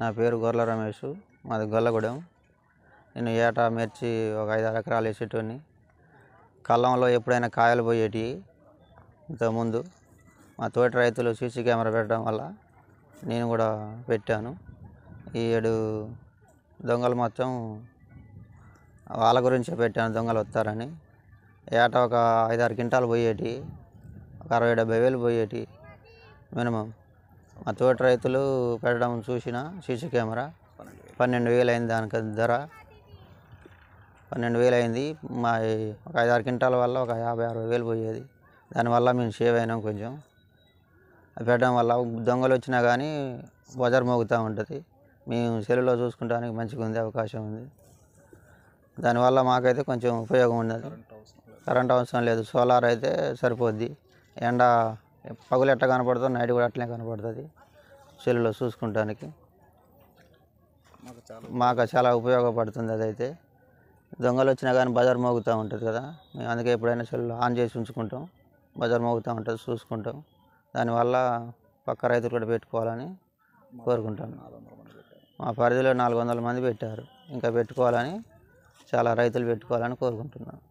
నా పేరు గొర్ల రమేష్. మాది గొల్లగూడెం. నేను ఏటా మిర్చి ఒక 5-6 ఎకరాలు వేసేటోడిని. కళ్ళంలో ఎప్పుడైనా కాయలు పోయేటివి. ఇంతకుముందు మా తోటి రైతులు సీసీ కెమెరా పెట్టడం వల్ల నేను కూడా పెట్టాను. ఈ ఏడు దొంగలు మొత్తం వాళ్ళ గురించే పెట్టాను, దొంగలు వస్తారని. ఏటా ఒక 5-6 క్వింటాలు పోయేటివి, ఒక 60-70 వేలు పోయేటివి మినిమం. మా తోటి రైతులు పెట్టడం చూసిన సీసీ కెమెరా 12,000 అయింది. దానికి ధర 12,000 అయింది. మా ఒక 5-6 క్వింటాల వల్ల ఒక 50-60 వేలు పోయేది. దానివల్ల మేము సేవ్ అయినాం కొంచెం. అది పెట్టడం వల్ల దొంగలు వచ్చినా కానీ బజార్ మోగుతూ ఉంటుంది. మేము సెల్లులో చూసుకుంటానికి మంచిగా ఉంది, అవకాశం ఉంది. దానివల్ల మాకైతే కొంచెం ఉపయోగం ఉన్నది. కరెంట్ అవసరం లేదు. సోలార్ అయితే సరిపోద్ది. ఎండ పగులు ఎట్లా కనపడుతుందో నైట్ కూడా అట్లనే కనపడుతుంది. సెల్లులో చూసుకుంటానికి మాకు చాలా ఉపయోగపడుతుంది. అదైతే దొంగలు వచ్చినా కానీ బజార్ మోగుతూ ఉంటుంది కదా, మేము అందుకే ఎప్పుడైనా సెల్లు ఆన్ చేసి ఉంచుకుంటాం. బజార్ మోగుతూ ఉంటుంది, చూసుకుంటాం. దానివల్ల పక్క రైతులు కూడా పెట్టుకోవాలని కోరుకుంటాను. మా పరిధిలో 400 మంది పెట్టారు. ఇంకా పెట్టుకోవాలని, చాలా రైతులు పెట్టుకోవాలని కోరుకుంటున్నాను.